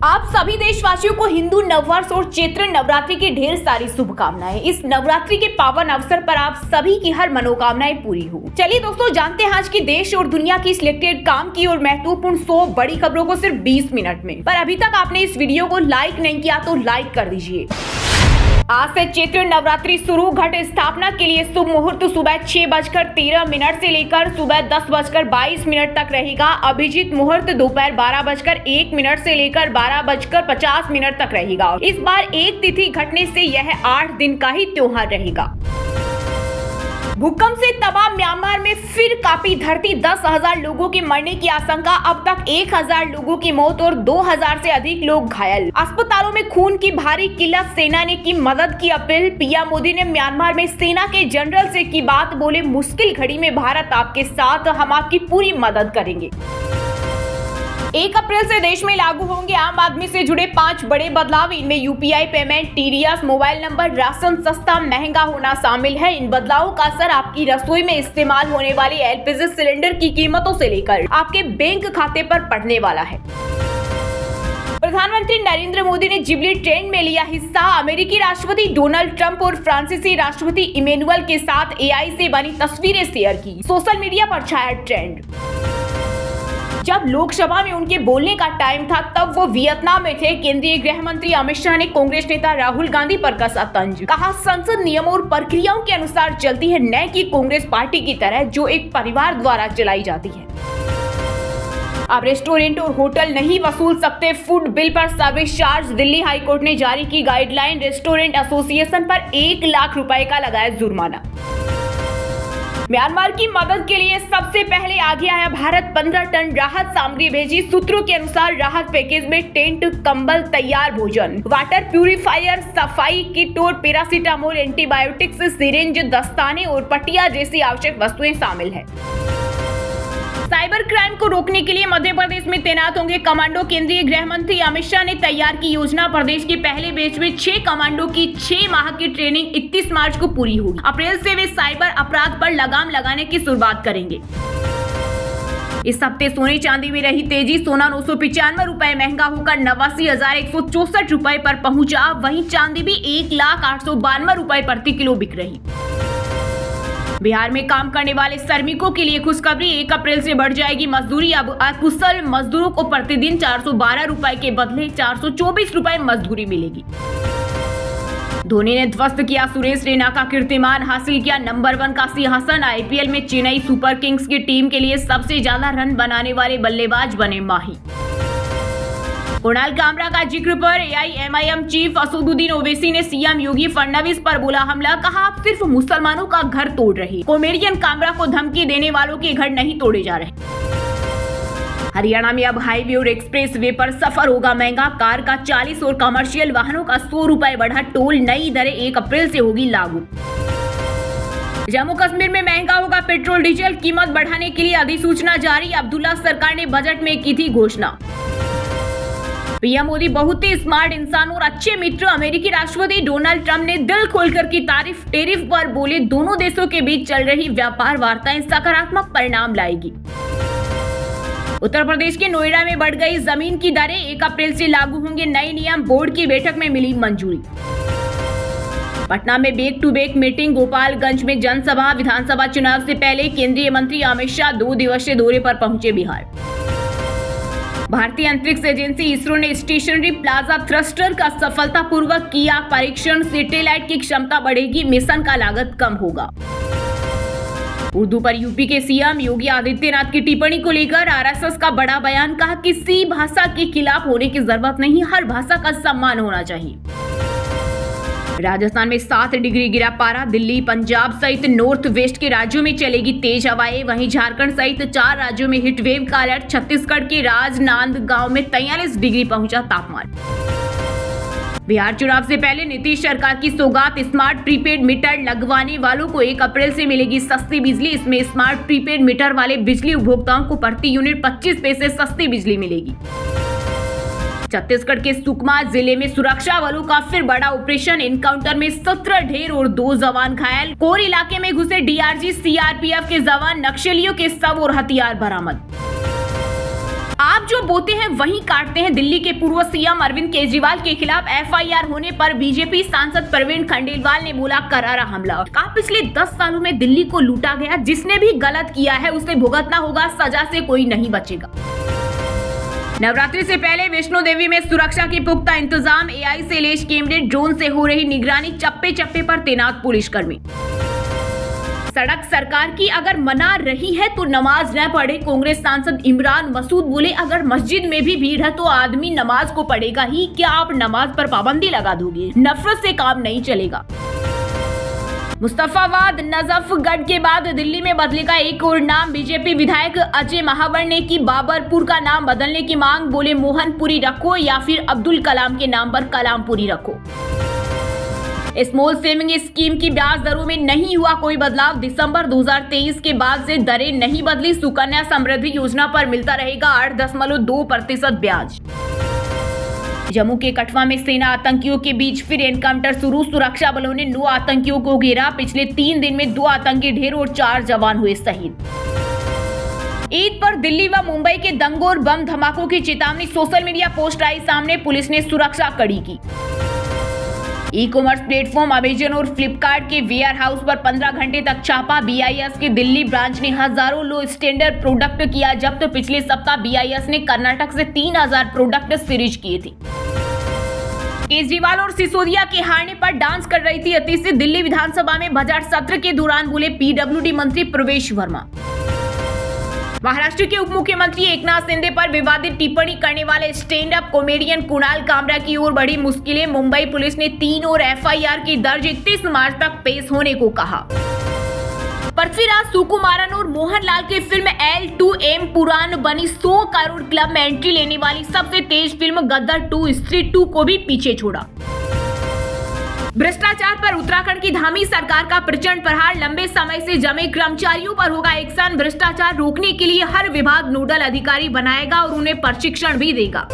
आप सभी देशवासियों को हिंदू नववर्ष और चैत्र नवरात्रि की ढेर सारी शुभकामनाएं। इस नवरात्रि के पावन अवसर पर आप सभी की हर मनोकामनाएं पूरी हो। चलिए दोस्तों, जानते हैं आज की देश और दुनिया की सिलेक्टेड काम की और महत्वपूर्ण 100 बड़ी खबरों को सिर्फ 20 मिनट में। पर अभी तक आपने इस वीडियो को लाइक नहीं किया तो लाइक कर दीजिए। आज से चैत्र नवरात्रि शुरू। घट स्थापना के लिए शुभ मुहूर्त सुबह 6:13 से लेकर सुबह 10:22 तक रहेगा। अभिजीत मुहूर्त दोपहर 12:01 से लेकर 12:50 तक रहेगा। इस बार एक तिथि घटने से यह 8 दिन का ही त्योहार रहेगा। भूकंप से तबाह म्यांमार में फिर कांपी धरती। 10,000 लोगों के मरने की आशंका। अब तक 1,000 लोगों की मौत और 2,000 से अधिक लोग घायल। अस्पतालों में खून की भारी किल्लत। सेना ने की मदद की अपील। पीएम मोदी ने म्यांमार में सेना के जनरल से की बात। बोले, मुश्किल घड़ी में भारत आपके साथ, हम आपकी पूरी मदद करेंगे। 1 अप्रैल से देश में लागू होंगे आम आदमी से जुड़े 5 बड़े बदलाव। इनमें UPI payment, TDS, mobile number, ration सस्ता महंगा होना शामिल है। इन बदलावों का असर आपकी रसोई में इस्तेमाल होने वाली एलपीजी सिलेंडर की कीमतों से लेकर आपके बैंक खाते पर पड़ने वाला है। प्रधानमंत्री नरेंद्र मोदी ने जुबली ट्रेंड में लिया हिस्सा। अमेरिकी राष्ट्रपति डोनाल्ड ट्रंप और फ्रांसीसी राष्ट्रपति इमैनुअल के साथ एआई से बनी तस्वीरें शेयर की। सोशल मीडिया पर छाया ट्रेंड। जब लोकसभा में उनके बोलने का टाइम था तब वो वियतनाम में थे। केंद्रीय गृह मंत्री अमित शाह ने कांग्रेस नेता राहुल गांधी पर कसा तंज। कहा, संसद नियमों और प्रक्रियाओं के अनुसार चलती है, न कि कांग्रेस पार्टी की तरह जो एक परिवार द्वारा चलाई जाती है। अब रेस्टोरेंट और होटल नहीं वसूल सकते फूड बिल पर सर्विस चार्ज। दिल्ली हाईकोर्ट ने जारी की गाइडलाइन। रेस्टोरेंट एसोसिएशन पर 1 लाख रुपए का लगाया जुर्माना। म्यांमार की मदद के लिए सबसे पहले आगे आया भारत। 15 टन राहत सामग्री भेजी। सूत्रों के अनुसार राहत पैकेज में टेंट, कंबल, तैयार भोजन, वाटर प्यूरिफायर, सफाई किट और पैरासीटामोल, एंटीबायोटिक्स, सिरिंज, दस्ताने और पट्टियां जैसी आवश्यक वस्तुएं शामिल है। साइबर क्राइम को रोकने के लिए मध्य प्रदेश में तैनात होंगे कमांडो। केंद्रीय गृह मंत्री अमित शाह ने तैयार की योजना। प्रदेश के पहले बैच में 6 कमांडो की 6 माह की ट्रेनिंग 31 मार्च को पूरी होगी। अप्रैल से वे साइबर अपराध पर लगाम लगाने की शुरुआत करेंगे। इस हफ्ते सोने चांदी में रही तेजी। सोना 995 रुपए महंगा होकर 89,164 रुपए पर पहुंचा। वहीं चांदी भी 1,08,92 रुपए प्रति किलो बिक रही। बिहार में काम करने वाले श्रमिकों के लिए खुशखबरी। 1 अप्रैल से बढ़ जाएगी मजदूरी। अब अकुशल मजदूरों को प्रतिदिन 412 रुपए के बदले 424 रुपए मजदूरी मिलेगी। धोनी ने ध्वस्त किया सुरेश रैना का कीर्तिमान। हासिल किया नंबर 1 का सिंहासन। आईपीएल में चेन्नई सुपर किंग्स की टीम के लिए सबसे ज्यादा रन बनाने वाले बल्लेबाज बने माही। कुणाल कामरा का जिक्र पर एआईएमआईएम चीफ असदुद्दीन ओवैसी ने सीएम योगी फडणवीस पर बोला हमला। कहा, आप सिर्फ मुसलमानों का घर तोड़ रहे। कॉमेडियन कामरा को धमकी देने वालों के घर नहीं तोड़े जा रहे। हरियाणा में अब हाईवे और एक्सप्रेस वे पर सफर होगा महंगा। कार का 40 और कमर्शियल वाहनों का 100 रुपए बढ़ा टोल। नई दरें 1 अप्रैल से होगी लागू। जम्मू कश्मीर में महंगा होगा पेट्रोल डीजल। कीमत बढ़ाने के लिए अधिसूचना जारी। अब्दुल्ला सरकार ने बजट में की थी घोषणा। पीएम मोदी बहुत ही स्मार्ट इंसान और अच्छे मित्र। अमेरिकी राष्ट्रपति डोनाल्ड ट्रंप ने दिल खोलकर की तारीफ। टैरिफ पर बोले, दोनों देशों के बीच चल रही व्यापार वार्ताएं सकारात्मक परिणाम लाएगी। उत्तर प्रदेश के नोएडा में बढ़ गई जमीन की दरें। 1 अप्रैल से लागू होंगे नए नियम। बोर्ड की बैठक में मिली मंजूरी। पटना में back to back meeting. Gopalganj में जनसभा। विधानसभा चुनाव से पहले केंद्रीय मंत्री अमित शाह 2 दिवसीय दौरे पर पहुंचे बिहार। भारतीय अंतरिक्ष एजेंसी इसरो ने स्टेशनरी प्लाजा थ्रस्टर का सफलतापूर्वक किया परीक्षण। सैटेलाइट की क्षमता बढ़ेगी, मिशन का लागत कम होगा। उर्दू पर यूपी के सीएम योगी आदित्यनाथ की टिप्पणी को लेकर आरएसएस का बड़ा बयान। कहा, किसी भाषा के खिलाफ होने की जरूरत नहीं, हर भाषा का सम्मान होना चाहिए। राजस्थान में 7 डिग्री गिरा पारा। दिल्ली, पंजाब सहित नॉर्थ वेस्ट के राज्यों में चलेगी तेज हवाएं। वहीं झारखंड सहित 4 राज्यों में हीट वेव का अलर्ट। छत्तीसगढ़ के राजनांदगांव में 43 डिग्री पहुंचा तापमान। बिहार चुनाव से पहले नीतीश सरकार की सौगात। स्मार्ट प्रीपेड मीटर लगवाने वालों को 1 अप्रैल से मिलेगी सस्ती बिजली। इसमें स्मार्ट प्रीपेड मीटर वाले बिजली उपभोक्ताओं को प्रति यूनिट 25 पैसे सस्ती बिजली मिलेगी। छत्तीसगढ़ के सुकमा जिले में सुरक्षा बलों का फिर बड़ा ऑपरेशन। एनकाउंटर में 17 ढेर और 2 जवान घायल। कोर इलाके में घुसे डीआरजी सीआरपीएफ के जवान। नक्सलियों के शव और हथियार बरामद। आप जो बोते हैं वहीं काटते हैं। दिल्ली के पूर्व सीएम अरविंद केजरीवाल के खिलाफ एफआईआर होने पर बीजेपी सांसद प्रवीण खंडेलवाल ने बोला करारा हमला। कहा पिछले 10 सालों में दिल्ली को लूटा गया, जिसने भी गलत किया है उसे भुगतना होगा, सजा से कोई नहीं बचेगा। नवरात्रि से पहले वैष्णो देवी में सुरक्षा के पुख्ता इंतजाम। एआई से लैस कैमरे, ड्रोन से हो रही निगरानी, चप्पे चप्पे पर तैनात पुलिसकर्मी। सड़क सरकार की, अगर मना रही है तो नमाज न पढ़े। कांग्रेस सांसद इमरान मसूद बोले अगर मस्जिद में भी भीड़ है तो आदमी नमाज को पढ़ेगा ही। क्या आप नमाज पर पाबंदी लगा दोगे? नफरत से काम नहीं चलेगा। मुस्तफाबाद नजफगढ़ के बाद दिल्ली में बदलेगा एक और नाम। बीजेपी विधायक अजय महावर ने की बाबरपुर का नाम बदलने की मांग। बोले मोहनपुरी रखो या फिर अब्दुल कलाम के नाम पर कलामपुरी रखो। स्मॉल सेविंग स्कीम की ब्याज दरों में नहीं हुआ कोई बदलाव। दिसंबर 2023 के बाद से दरें नहीं बदली। सुकन्या समृद्धि योजना पर मिलता रहेगा 8.2% ब्याज। जम्मू के कठवा में सेना आतंकियों के बीच फिर एनकाउंटर शुरू। सुरक्षा बलों ने 9 आतंकियों को घेरा। पिछले 3 दिन में 2 आतंकी ढेर और 4 जवान हुए शहीद। ईद पर दिल्ली व मुंबई के दंगों और बम धमाकों की चेतावनी। सोशल मीडिया पोस्ट आई सामने, पुलिस ने सुरक्षा कड़ी की। ई कॉमर्स प्लेटफॉर्म अमेजन और फ्लिपकार्ट के वेयर हाउस पर 15 घंटे तक छापा। बीआईएस के दिल्ली ब्रांच ने हजारों लो स्टैंडर्ड प्रोडक्ट किया जब्त। पिछले सप्ताह बीआईएस ने कर्नाटक से 3000 प्रोडक्ट सीरीज किए थे। केजरीवाल और सिसोदिया के हारने पर डांस कर रही थी अतिशी। दिल्ली विधानसभा में बजट सत्र के दौरान बोले पीडब्ल्यूडी मंत्री प्रवेश वर्मा। महाराष्ट्र के उप मुख्यमंत्री एकनाथ शिंदे पर विवादित टिप्पणी करने वाले stand up comedian Kunal Kamra की ओर बढ़ी मुश्किलें। मुंबई पुलिस ने 3 और एफआईआर की दर्ज। 31 मार्च तक पेश होने को कहा। पृथ्वीराज सुकुमारन और मोहनलाल की फिल्म L2M पुराण बनी 100 करोड़ क्लब में एंट्री लेने वाली सबसे तेज फिल्म गदर 2 स्त्री 2 को भी पीछे छोड़ा। भ्रष्टाचार पर उत्तराखंड की धामी सरकार का प्रचंड प्रहार। लंबे समय से जमे कर्मचारियों पर होगा एक्शन। भ्रष्टाचार रोकने के लिए हर विभाग नोडल अधिकारी बनाएगा और उन्हें प्रशिक्षण भी देगा।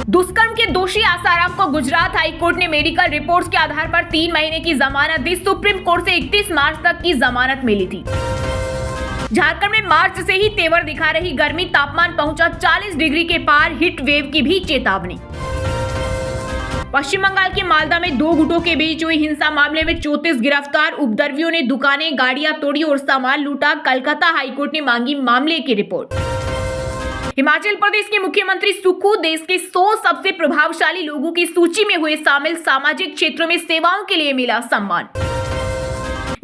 दुष्कर्म के दोषी आसाराम को गुजरात हाईकोर्ट ने मेडिकल रिपोर्ट्स के आधार पर 3 महीने की जमानत दी। सुप्रीम कोर्ट से 31 मार्च तक की जमानत मिली थी। झारखंड में मार्च से ही तेवर दिखा रही गर्मी। तापमान पहुंचा 40 डिग्री के पार। हीट वेव की भी चेतावनी। पश्चिम बंगाल के मालदा में 2 गुटों के बीच हुई हिंसा मामले में 34 गिरफ्तार। उपद्रवियों ने दुकानें गाड़ियां तोड़ी और सामान लूटा। कलकत्ता हाईकोर्ट ने मांगी मामले की रिपोर्ट। हिमाचल प्रदेश के मुख्यमंत्री सुक्खू देश के 100 सबसे प्रभावशाली लोगों की सूची में हुए शामिल। सामाजिक क्षेत्रों में सेवाओं के लिए मिला सम्मान।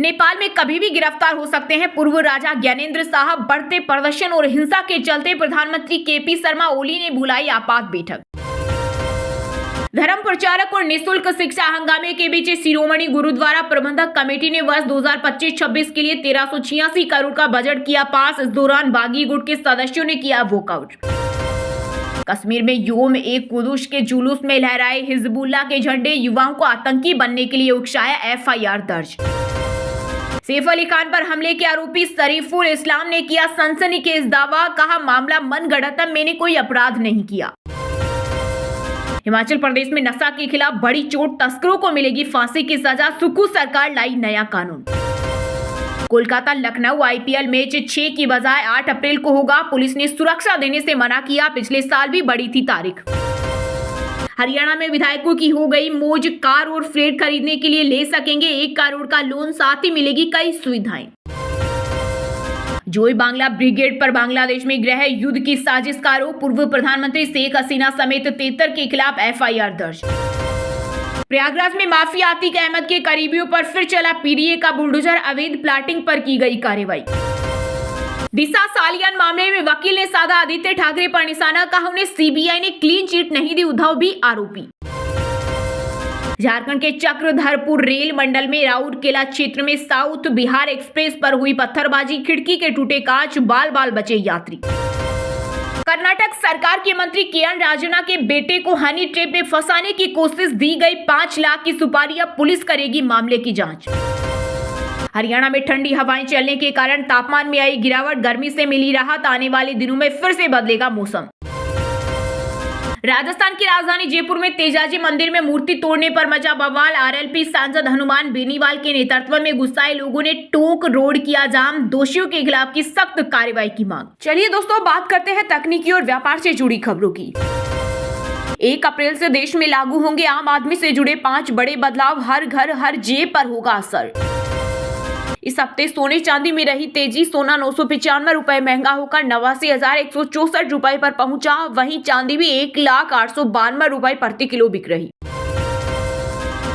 नेपाल में कभी भी गिरफ्तार हो सकते हैं पूर्व राजा ज्ञानेंद्र साहब। बढ़ते प्रदर्शन और हिंसा के चलते प्रधानमंत्री केपी शर्मा ओली ने बुलाई आपात बैठक। धर्म प्रचारक और निःशुल्क शिक्षा हंगामे के बीच शिरोमणि गुरुद्वारा प्रबंधक कमेटी ने वर्ष 2025-26 के लिए 1386 करोड़ का बजट किया पास। इस दौरान बागी गुट के सदस्यों ने किया वॉकआउट। कश्मीर में योम एक कुदुस के जुलूस में लहराए हिजबुल्लाह के झंडे। युवाओं को आतंकी बनने के लिए उकसाया। एफआईआर दर्ज। सैफ अली खान पर हमले के आरोपी शरीफुल इस्लाम ने किया सनसनीखेज दावा। कहा मामला मनगढ़ंत, मैंने कोई अपराध नहीं किया। हिमाचल प्रदेश में नशा के खिलाफ बड़ी चोट। तस्करों को मिलेगी फांसी की सजा। सुक्खू सरकार लाई नया कानून। कोलकाता लखनऊ आईपीएल मैच 6 की बजाय 8 अप्रैल को होगा। पुलिस ने सुरक्षा देने से मना किया। पिछले साल भी बढ़ी थी तारीख। हरियाणा में विधायकों की हो गई मौज। कार और फ्लैट खरीदने के लिए ले सकेंगे 1 करोड़ का लोन, साथ ही मिलेगी कई सुविधाएं। जोई बांग्ला ब्रिगेड पर बांग्लादेश में गृह युद्ध की साजिश का आरोप। पूर्व प्रधानमंत्री शेख हसीना समेत 73 के खिलाफ एफआईआर दर्ज। प्रयागराज में माफिया आतिक अहमद के करीबियों पर फिर चला पीडीए का बुलडोजर। अवैध प्लाटिंग पर की गई कार्रवाई। दिशा सालियान मामले में वकील ने साधा आदित्य ठाकरे पर निशाना। कहा उन्हें सीबीआई ने क्लीन चिट नहीं दी। उद्धव भी आरोपी। झारखंड के चक्रधरपुर रेल मंडल में राउरकेला क्षेत्र में साउथ बिहार एक्सप्रेस पर हुई पत्थरबाजी। खिड़की के टूटे कांच, बाल बाल बचे यात्री। कर्नाटक सरकार के मंत्री केएन राजना के बेटे को हनी ट्रैप में फंसाने की कोशिश। दी गई 5 लाख की सुपारी। अब पुलिस करेगी मामले की जांच। हरियाणा में ठंडी हवाएं चलने के कारण तापमान में आई गिरावट। गर्मी से मिली राहत। आने वाले दिनों में फिर से बदलेगा मौसम। राजस्थान की राजधानी जयपुर में तेजाजी मंदिर में मूर्ति तोड़ने पर मचा बवाल। आरएलपी सांसद हनुमान बेनीवाल के नेतृत्व में गुस्साए लोगों ने टोंक रोड किया जाम। दोषियों के खिलाफ की सख्त कार्रवाई की मांग। चलिए दोस्तों, बात करते हैं तकनीकी और व्यापार से जुड़ी खबरों की। 1 अप्रैल से देश में लागू होंगे आम आदमी से जुड़े 5 बड़े बदलाव। हर घर हर जेब पर होगा असर। इस हफ्ते सोने चांदी में रही तेजी। सोना 995 रुपए महंगा होकर 89,164 रुपए पर पहुंचा। वहीं चांदी भी 1,0892 रुपए प्रति किलो बिक रही।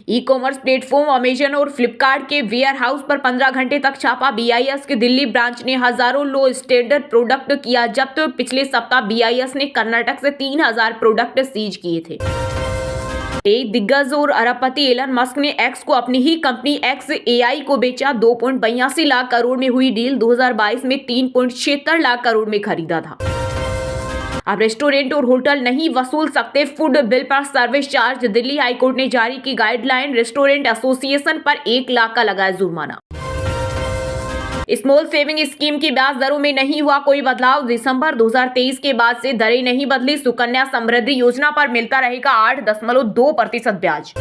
ई कॉमर्स प्लेटफॉर्म अमेजन और फ्लिपकार्ट के वेयर हाउस पर 15 घंटे तक छापा। बीआईएस के दिल्ली ब्रांच ने हजारों लो स्टैंडर्ड प्रोडक्ट किया जब्त। पिछले सप्ताह बीआईएस ने कर्नाटक से 3,000 प्रोडक्ट सीज किए थे। टेक दिग्गज और अरबपति एलन मस्क ने एक्स को अपनी ही कंपनी एक्स एआई को बेचा। 2.82 लाख करोड़ में हुई डील। 2022 में 3.76 लाख करोड़ में खरीदा था। अब रेस्टोरेंट और होटल नहीं वसूल सकते फूड बिल पर सर्विस चार्ज। दिल्ली हाईकोर्ट ने जारी की गाइडलाइन। रेस्टोरेंट एसोसिएशन पर 1 लाख का लगाया जुर्माना। स्मॉल सेविंग स्कीम की ब्याज दरों में नहीं हुआ कोई बदलाव। दिसंबर 2023 के बाद से दरें नहीं बदली। सुकन्या समृद्धि योजना पर मिलता रहेगा 8.2% ब्याज।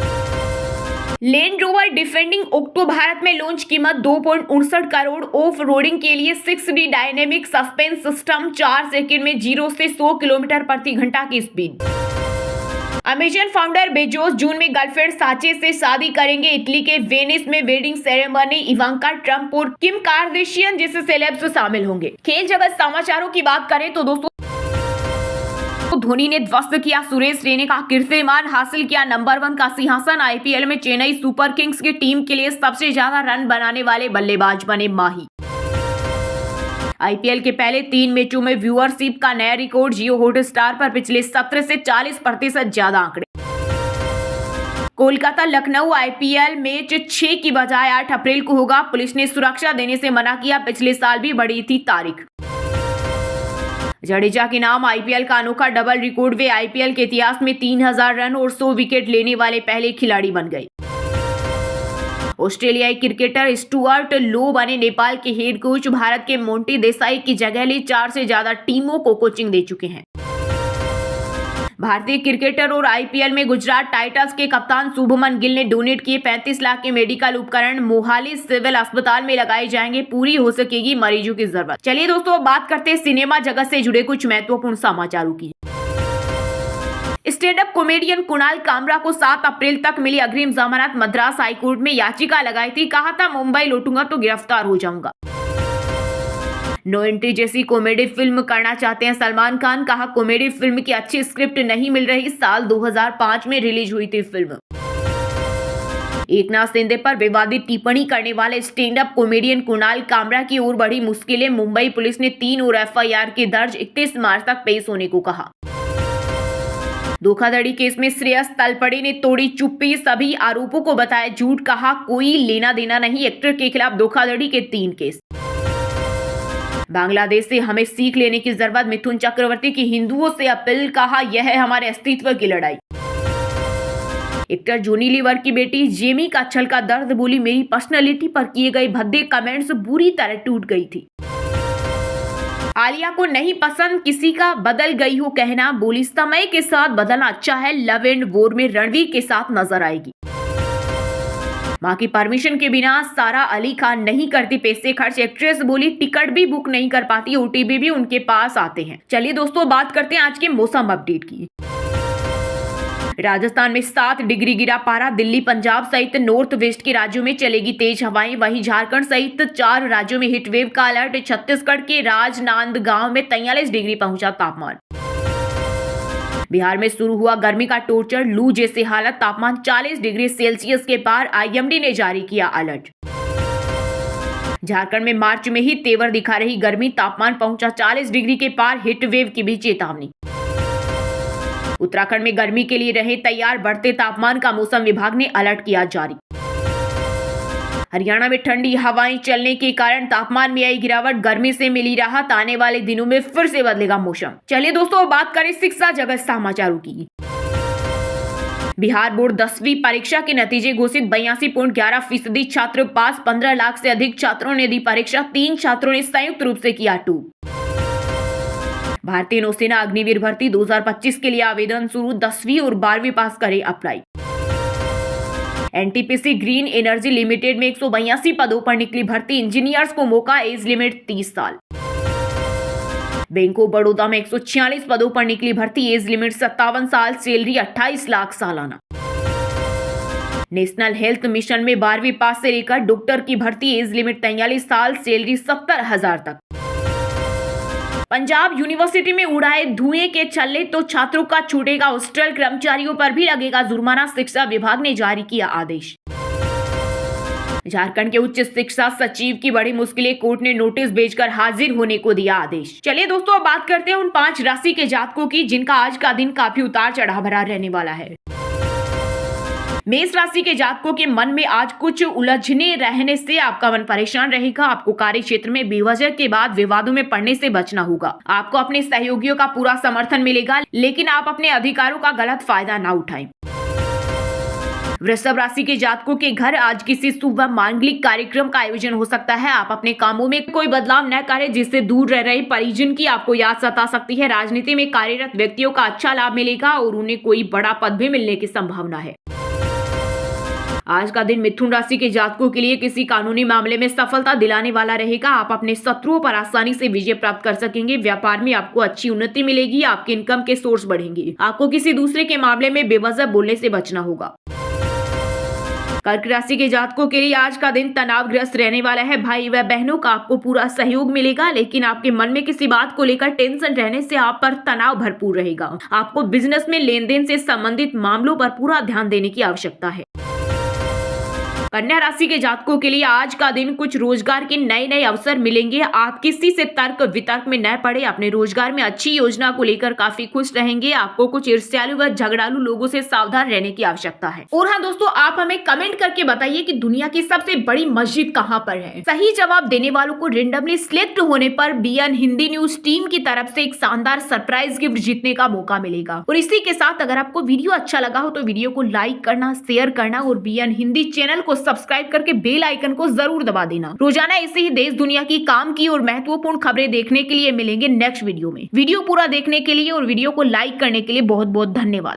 लैंड रोवर डिफेंडिंग ओक्टो भारत में लॉन्च। कीमत 2.59 करोड़। ऑफ रोडिंग के लिए 6D dynamic suspense system. 4 second में 0 से 100 किलोमीटर प्रति घंटा की स्पीड। अमेजन फाउंडर बेजोस जून में गर्लफ्रेंड साचे से शादी करेंगे। इटली के वेनिस में वेडिंग सेरेमनी। इवांका ट्रंप और किम कार्दाशियन जैसे सेलेब्स शामिल होंगे। खेल जगत समाचारों की बात करें तो दोस्तों, धोनी ने ध्वस्त किया सुरेश रैना का कीर्तिमान। हासिल किया नंबर 1 का सिंहासन। आईपीएल में चेन्नई सुपर किंग्स की टीम के लिए सबसे ज्यादा रन बनाने वाले बल्लेबाज बने माही। आईपीएल के पहले 3 मैचों में व्यूअरशिप का नया रिकॉर्ड। जियो हॉटस्टार पर पिछले सत्र से 40% ज्यादा आंकड़े। कोलकाता लखनऊ आईपीएल मैच 6 की बजाय 8 अप्रैल को होगा। पुलिस ने सुरक्षा देने से मना किया। पिछले साल भी बढ़ी थी तारीख। जडेजा के नाम आईपीएल का अनोखा डबल रिकॉर्ड। वे आईपीएल के इतिहास में 3,000 रन और 100 विकेट लेने वाले पहले खिलाड़ी बन गए। ऑस्ट्रेलियाई क्रिकेटर स्टुअर्ट लो बने नेपाल के हेड कोच। भारत के मोंटी देसाई की जगह ली 4 से ज्यादा टीमों को कोचिंग दे चुके हैं। भारतीय क्रिकेटर और आईपीएल में गुजरात टाइटंस के कप्तान शुभमन गिल ने डोनेट किए 35 लाख के मेडिकल उपकरण। मोहाली सिविल अस्पताल में लगाए जाएंगे। पूरी हो सकेगी मरीजों की जरूरत। चलिए दोस्तों, बात करते हैं सिनेमा जगत से जुड़े कुछ महत्वपूर्ण समाचारों की। Stand up comedian Kunal Kamra को 7 अप्रैल तक मिली अग्रिम जमानत। मद्रास हाईकोर्ट में याचिका लगाई थी। कहा था मुंबई लौटूंगा तो गिरफ्तार हो जाऊंगा। नो एंट्री जैसी कॉमेडी फिल्म करना चाहते हैं सलमान खान। कहा कॉमेडी फिल्म की अच्छी स्क्रिप्ट नहीं मिल रही। साल 2005 में रिलीज हुई थी फिल्म। एकनाथ शिंदे पर विवादित टिप्पणी करने वाले stand up comedian Kunal Kamra की ओर बढ़ी मुश्किलें। मुंबई पुलिस ने 3 और एफआईआर के दर्ज 31 मार्च तक पेश होने को कहा। धोखाधड़ी केस में श्रेयस तलपड़े ने तोड़ी चुप्पी। सभी आरोपों को बताया झूठ। कहा कोई लेना देना नहीं। एक्टर के खिलाफ धोखाधड़ी के 3 केस। बांग्लादेश से हमें सीख लेने की जरूरत। मिथुन चक्रवर्ती की हिंदुओं से अपील। कहा यह है हमारे अस्तित्व की लड़ाई। एक्टर जोनी लीवर की बेटी जेमी का छल का दर्द। बोली मेरी पर्सनालिटी पर किए गए भद्दे कमेंट्स बुरी तरह टूट गई थी। आलिया को नहीं पसंद किसी का बदल गई हो कहना। बोली समय के साथ बदलना अच्छा है। लव एंड वॉर में रणवीर के साथ नजर आएगी। मां की परमिशन के बिना सारा अली खान नहीं करती पैसे खर्च। एक्ट्रेस बोली टिकट भी बुक नहीं कर पाती। ओटीपी भी उनके पास आते हैं। चलिए दोस्तों, बात करते हैं आज के मौसम अपडेट की। राजस्थान में 7 डिग्री गिरा पारा। दिल्ली पंजाब सहित नॉर्थ वेस्ट के राज्यों में चलेगी तेज हवाएं। वहीं झारखंड सहित 4 राज्यों में हीटवेव का अलर्ट। छत्तीसगढ़ के राजनांदगांव में 43 डिग्री पहुंचा तापमान। बिहार में शुरू हुआ गर्मी का टॉर्चर। लू जैसी हालत। तापमान 40 डिग्री सेल्सियस के पार। आईएमडी ने जारी किया अलर्ट। झारखंड में मार्च में ही तेवर दिखा रही गर्मी। तापमान पहुंचा 40 डिग्री के पार। हीटवेव की भी चेतावनी। उत्तराखंड में गर्मी के लिए रहे तैयार। बढ़ते तापमान का मौसम विभाग ने अलर्ट किया जारी। हरियाणा में ठंडी हवाएं चलने के कारण तापमान में आई गिरावट। गर्मी से मिली राहत। आने वाले दिनों में फिर से बदलेगा मौसम। चलिए दोस्तों, बात करें शिक्षा जगत समाचारों की। बिहार बोर्ड 10वीं परीक्षा के नतीजे घोषित। 82.11% छात्र पास। 15 लाख से अधिक छात्रों ने दी परीक्षा। 3 छात्रों ने संयुक्त रूप से किया टूर। भारतीय नौसेना अग्निवीर भर्ती 2025 के लिए आवेदन शुरू, 10वीं और 12वीं पास करें apply. NTPC green energy limited में 182 पदों पर निकली भर्ती, इंजीनियर्स को मौका, एज लिमिट 30 साल। बैंक ऑफ बड़ौदा में 146 पदों पर निकली भर्ती, एज लिमिट 57 साल, सैलरी 28 लाख सालाना। नेशनल हेल्थ मिशन में 12वीं पास से लेकर डॉक्टर की भर्ती, एज लिमिट 43 साल, सैलरी 70,000 तक। पंजाब यूनिवर्सिटी में उड़ाए धुएं के चलने तो छात्रों का छूटेगा हॉस्टल, कर्मचारियों पर भी लगेगा जुर्माना, शिक्षा विभाग ने जारी किया आदेश। झारखंड के उच्च शिक्षा सचिव की बड़ी मुश्किलें, कोर्ट ने नोटिस भेजकर हाजिर होने को दिया आदेश। चलिए दोस्तों, अब बात करते हैं उन 5 राशि के जातकों की जिनका आज का दिन काफी उतार चढ़ाव भरा रहने वाला है। मेष राशि के जातकों के मन में आज कुछ उलझने रहने से आपका मन परेशान रहेगा। आपको कार्य क्षेत्र में बेवजह के बाद विवादों में पड़ने से बचना होगा। आपको अपने सहयोगियों का पूरा समर्थन मिलेगा, लेकिन आप अपने अधिकारों का गलत फायदा ना उठाएं। वृषभ राशि के जातकों के घर आज किसी शुभ मांगलिक कार्यक्रम का आयोजन हो सकता है। आप अपने कामों में कोई बदलाव न करें, जिससे दूर रह रहे परिजन की आपको याद सता सकती है। राजनीति में कार्यरत व्यक्तियों का अच्छा लाभ मिलेगा और उन्हें कोई बड़ा पद भी मिलने की संभावना है। आज का दिन मिथुन राशि के जातकों के लिए किसी कानूनी मामले में सफलता दिलाने वाला रहेगा। आप अपने शत्रुओं पर आसानी से विजय प्राप्त कर सकेंगे। व्यापार में आपको अच्छी उन्नति मिलेगी। आपके इनकम के सोर्स बढ़ेंगे। आपको किसी दूसरे के मामले में बेवजह बोलने से बचना होगा। कर्क राशि के जातकों के लिए आज का दिन तनावग्रस्त रहने वाला है। भाई व बहनों का आपको पूरा सहयोग मिलेगा, लेकिन आपके मन में किसी बात को लेकर टेंशन रहने से आप पर तनाव भरपूर रहेगा। आपको बिजनेस में लेन देन से संबंधित मामलों पर पूरा ध्यान देने की आवश्यकता है। कन्या राशि के जातकों के लिए आज का दिन कुछ रोजगार के नए अवसर मिलेंगे। आप किसी से तर्क वितर्क में न पड़े। अपने रोजगार में अच्छी योजना को लेकर काफी खुश रहेंगे। आपको कुछ ईर्ष्यालु व झगड़ालू लोगों से सावधान रहने की आवश्यकता है। और हाँ दोस्तों, आप हमें कमेंट करके बताइए कि दुनिया की सबसे बड़ी मस्जिद कहाँ पर है। सही जवाब देने वालों को रेंडमली सिलेक्ट होने पर BN हिंदी न्यूज टीम की तरफ से एक शानदार सरप्राइज गिफ्ट जीतने का मौका मिलेगा। और इसी के साथ अगर आपको वीडियो अच्छा लगा हो तो वीडियो को लाइक करना, शेयर करना और BN हिंदी चैनल को सब्सक्राइब करके बेल आइकन को जरूर दबा देना। रोजाना ऐसे ही देश दुनिया की काम की और महत्वपूर्ण खबरें देखने के लिए मिलेंगे नेक्स्ट वीडियो में। वीडियो पूरा देखने के लिए और वीडियो को लाइक करने के लिए बहुत बहुत धन्यवाद।